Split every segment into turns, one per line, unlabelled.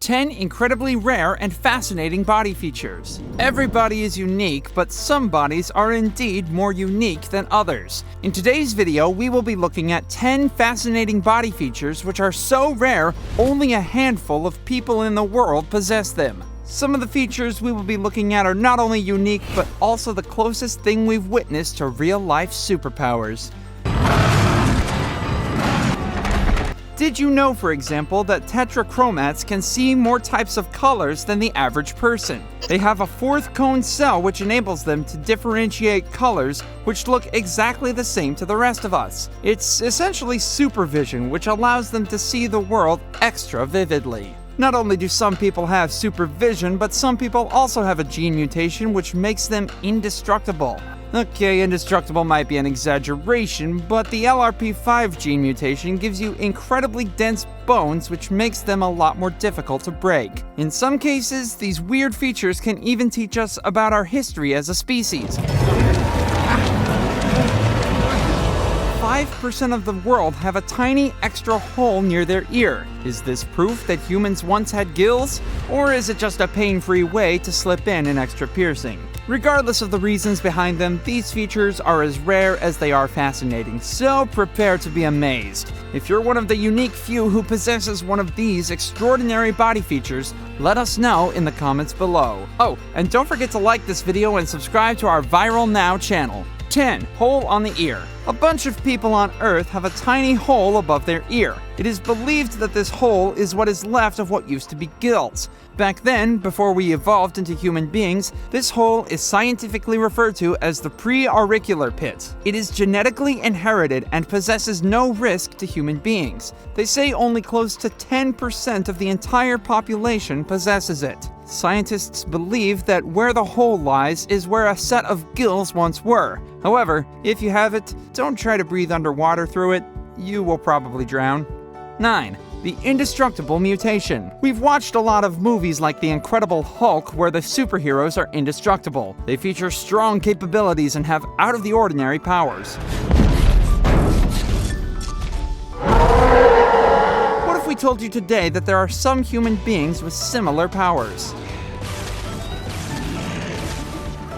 10 incredibly rare and fascinating body features. Every body is unique, but some bodies are indeed more unique than others. In today's video, we will be looking at 10 fascinating body features which are so rare, only a handful of people in the world possess them. Some of the features we will be looking at are not only unique, but also the closest thing we've witnessed to real-life superpowers. Did you know, for example, that tetrachromats can see more types of colors than the average person? They have a fourth cone cell which enables them to differentiate colors which look exactly the same to the rest of us. It's essentially supervision, which allows them to see the world extra vividly. Not only do some people have supervision, but some people also have a gene mutation which makes them indestructible. Okay, indestructible might be an exaggeration, but the LRP5 gene mutation gives you incredibly dense bones, which makes them a lot more difficult to break. In some cases, these weird features can even teach us about our history as a species. 5% of the world have a tiny extra hole near their ear. Is this proof that humans once had gills? Or is it just a pain-free way to slip in an extra piercing? Regardless of the reasons behind them, these features are as rare as they are fascinating, so prepare to be amazed. If you're one of the unique few who possesses one of these extraordinary body features, let us know in the comments below. Oh, and don't forget to like this video and subscribe to our Viral Now channel. 10. Hole on the ear. A bunch of people on Earth have a tiny hole above their ear. It is believed that this hole is what is left of what used to be gills. Back then, before we evolved into human beings, this hole is scientifically referred to as the pre-auricular pit. It is genetically inherited and possesses no risk to human beings. They say only close to 10% of the entire population possesses it. Scientists believe that where the hole lies is where a set of gills once were. However, if you have it, don't try to breathe underwater through it. You will probably drown. 9. The Indestructible Mutation. We've watched a lot of movies like The Incredible Hulk where the superheroes are indestructible. They feature strong capabilities and have out-of-the-ordinary powers. What if we told you today that there are some human beings with similar powers?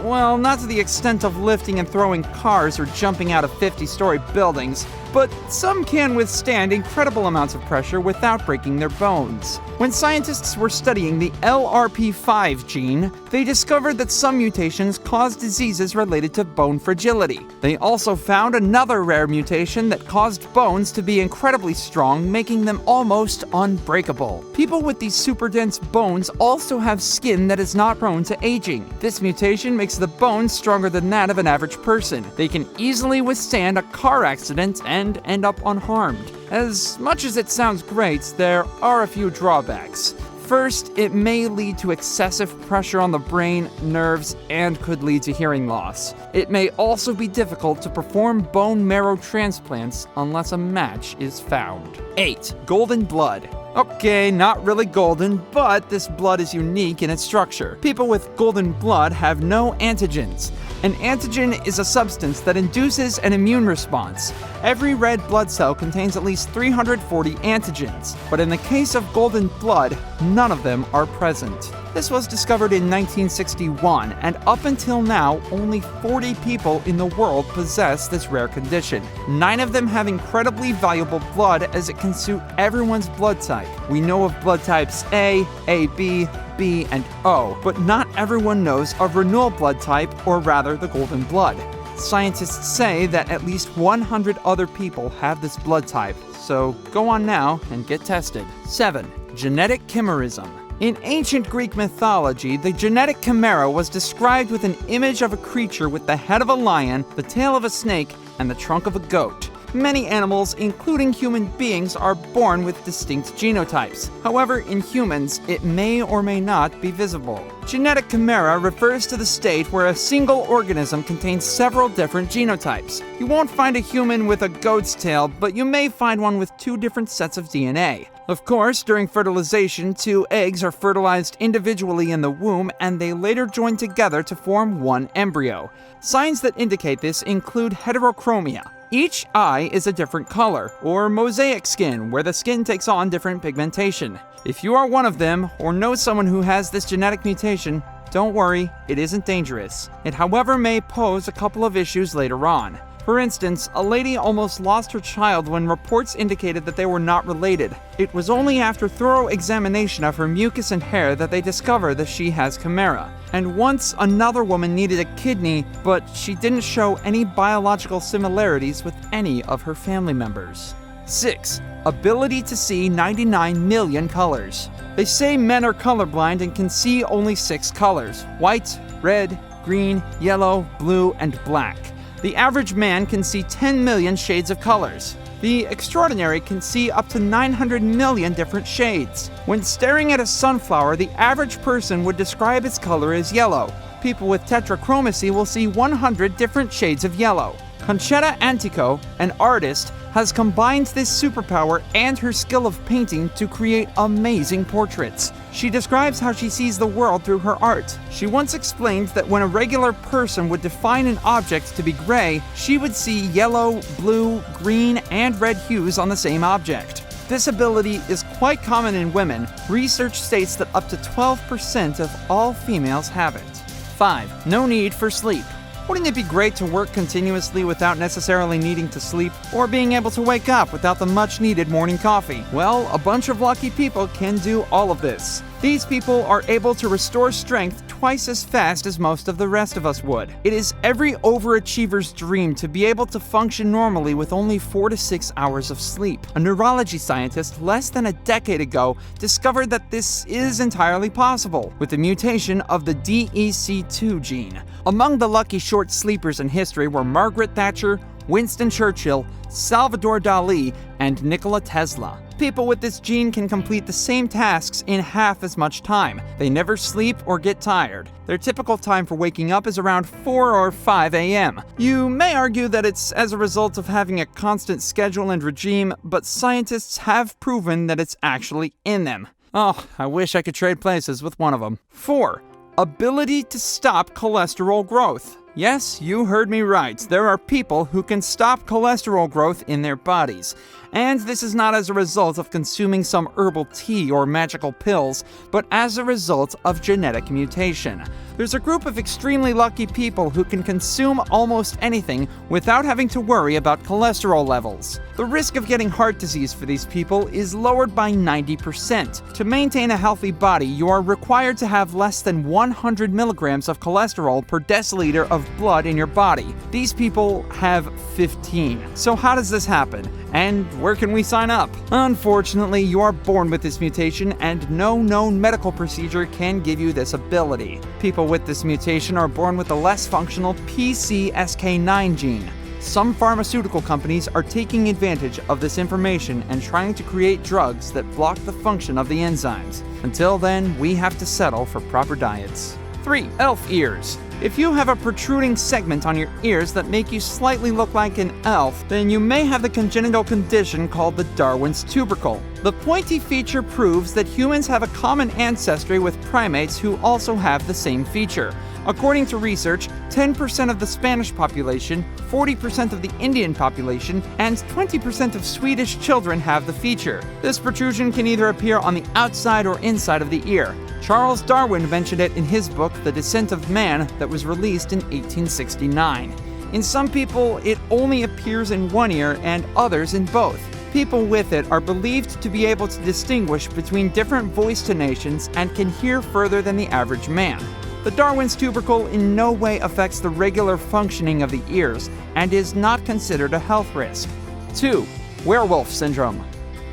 Well, not to the extent of lifting and throwing cars or jumping out of 50-story buildings, but some can withstand incredible amounts of pressure without breaking their bones. When scientists were studying the LRP5 gene, they discovered that some mutations cause diseases related to bone fragility. They also found another rare mutation that caused bones to be incredibly strong, making them almost unbreakable. People with these super dense bones also have skin that is not prone to aging. This mutation makes the bones stronger than that of an average person. They can easily withstand a car accident and end up unharmed. As much as it sounds great, there are a few drawbacks. First, it may lead to excessive pressure on the brain, nerves, and could lead to hearing loss. It may also be difficult to perform bone marrow transplants unless a match is found. 8. Golden blood. Okay, not really golden, but this blood is unique in its structure. People with golden blood have no antigens. An antigen is a substance that induces an immune response. Every red blood cell contains at least 340 antigens, but in the case of golden blood, none of them are present. This was discovered in 1961, and up until now, only 40 people in the world possess this rare condition. 9 of them have incredibly valuable blood as it can suit everyone's blood type. We know of blood types A, AB, B, and O, but not everyone knows of renewal blood type, or rather the golden blood. Scientists say that at least 100 other people have this blood type, so go on now and get tested. 7. Genetic chimerism. In ancient Greek mythology, the genetic chimera was described with an image of a creature with the head of a lion, the tail of a snake, and the trunk of a goat. Many animals, including human beings, are born with distinct genotypes. However, in humans, it may or may not be visible. Genetic chimera refers to the state where a single organism contains several different genotypes. You won't find a human with a goat's tail, but you may find one with 2 different sets of DNA. Of course, during fertilization, 2 eggs are fertilized individually in the womb, and they later join together to form one embryo. Signs that indicate this include heterochromia. Each eye is a different color, or mosaic skin, where the skin takes on different pigmentation. If you are one of them, or know someone who has this genetic mutation, don't worry, it isn't dangerous. It, however, may pose a couple of issues later on. For instance, a lady almost lost her child when reports indicated that they were not related. It was only after thorough examination of her mucus and hair that they discovered that she has Chimera. And once another woman needed a kidney, but she didn't show any biological similarities with any of her family members. 6. Ability to see 99 million colors. They say men are colorblind and can see only 6 colors: white, red, green, yellow, blue, and black. The average man can see 10 million shades of colors. The extraordinary can see up to 900 million different shades. When staring at a sunflower, the average person would describe its color as yellow. People with tetrachromacy will see 100 different shades of yellow. Conchetta Antico, an artist, has combined this superpower and her skill of painting to create amazing portraits. She describes how she sees the world through her art. She once explained that when a regular person would define an object to be gray, she would see yellow, blue, green, and red hues on the same object. This ability is quite common in women. Research states that up to 12% of all females have it. 5. No need for sleep. Wouldn't it be great to work continuously without necessarily needing to sleep, or being able to wake up without the much-needed morning coffee? Well, a bunch of lucky people can do all of this. These people are able to restore strength twice as fast as most of the rest of us would. It is every overachiever's dream to be able to function normally with only 4 to 6 hours of sleep. A neurology scientist less than a decade ago discovered that this is entirely possible with the mutation of the DEC2 gene. Among the lucky short sleepers in history were Margaret Thatcher, Winston Churchill, Salvador Dali, and Nikola Tesla. People with this gene can complete the same tasks in half as much time. They never sleep or get tired. Their typical time for waking up is around 4 or 5 a.m. You may argue that it's as a result of having a constant schedule and regime, but scientists have proven that it's actually in them. Oh, I wish I could trade places with one of them. 4. Ability to stop cholesterol growth. Yes, you heard me right. There are people who can stop cholesterol growth in their bodies. And this is not as a result of consuming some herbal tea or magical pills, but as a result of genetic mutation. There's a group of extremely lucky people who can consume almost anything without having to worry about cholesterol levels. The risk of getting heart disease for these people is lowered by 90%. To maintain a healthy body, you are required to have less than 100 milligrams of cholesterol per deciliter of blood in your body. These people have 15. So how does this happen? And where can we sign up? Unfortunately, you are born with this mutation, and no known medical procedure can give you this ability. People with this mutation are born with a less functional PCSK9 gene. Some pharmaceutical companies are taking advantage of this information and trying to create drugs that block the function of the enzymes. Until then, we have to settle for proper diets. 3. Elf ears. If you have a protruding segment on your ears that make you slightly look like an elf, then you may have the congenital condition called the Darwin's tubercle. The pointy feature proves that humans have a common ancestry with primates who also have the same feature. According to research, 10% of the Spanish population, 40% of the Indian population, and 20% of Swedish children have the feature. This protrusion can either appear on the outside or inside of the ear. Charles Darwin mentioned it in his book, The Descent of Man, that was released in 1869. In some people, it only appears in one ear and others in both. People with it are believed to be able to distinguish between different voice tonations and can hear further than the average man. The Darwin's tubercle in no way affects the regular functioning of the ears and is not considered a health risk. 2. Werewolf syndrome.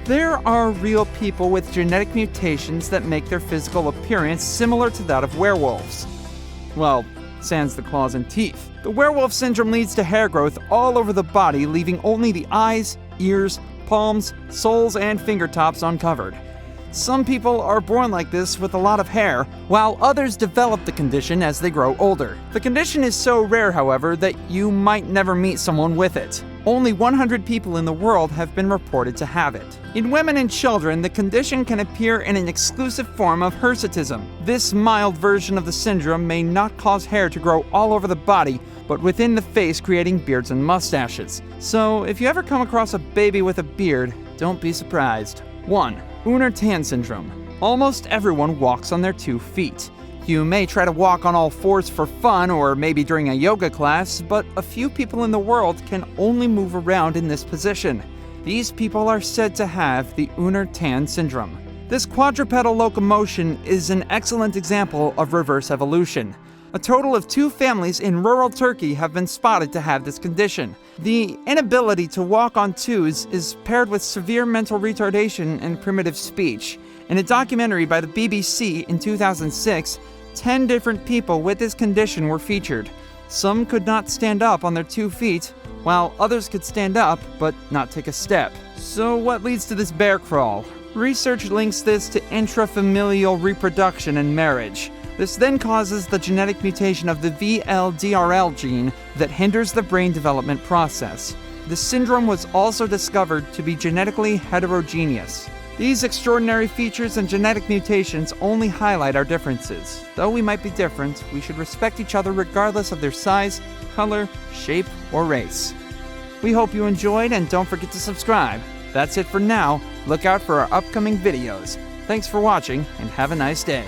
There are real people with genetic mutations that make their physical appearance similar to that of werewolves. Well, sans the claws and teeth. The werewolf syndrome leads to hair growth all over the body, leaving only the eyes, ears, palms, soles, and fingertops uncovered. Some people are born like this with a lot of hair, while others develop the condition as they grow older. The condition is so rare, however, that you might never meet someone with it. Only 100 people in the world have been reported to have it. In women and children, the condition can appear in an exclusive form of hirsutism. This mild version of the syndrome may not cause hair to grow all over the body, but within the face, creating beards and mustaches. So, if you ever come across a baby with a beard, don't be surprised. 1. Unter-Tan syndrome. Almost everyone walks on their 2 feet. You may try to walk on all 4s for fun or maybe during a yoga class, but a few people in the world can only move around in this position. These people are said to have the Unter-Tan syndrome. This quadrupedal locomotion is an excellent example of reverse evolution. A total of 2 families in rural Turkey have been spotted to have this condition. The inability to walk on 2s is paired with severe mental retardation and primitive speech. In a documentary by the BBC in 2006, 10 different people with this condition were featured. Some could not stand up on their 2 feet, while others could stand up but not take a step. So what leads to this bear crawl? Research links this to intrafamilial reproduction and marriage. This then causes the genetic mutation of the VLDRL gene that hinders the brain development process. The syndrome was also discovered to be genetically heterogeneous. These extraordinary features and genetic mutations only highlight our differences. Though we might be different, we should respect each other regardless of their size, color, shape, or race. We hope you enjoyed, and don't forget to subscribe. That's it for now. Look out for our upcoming videos. Thanks for watching, and have a nice day.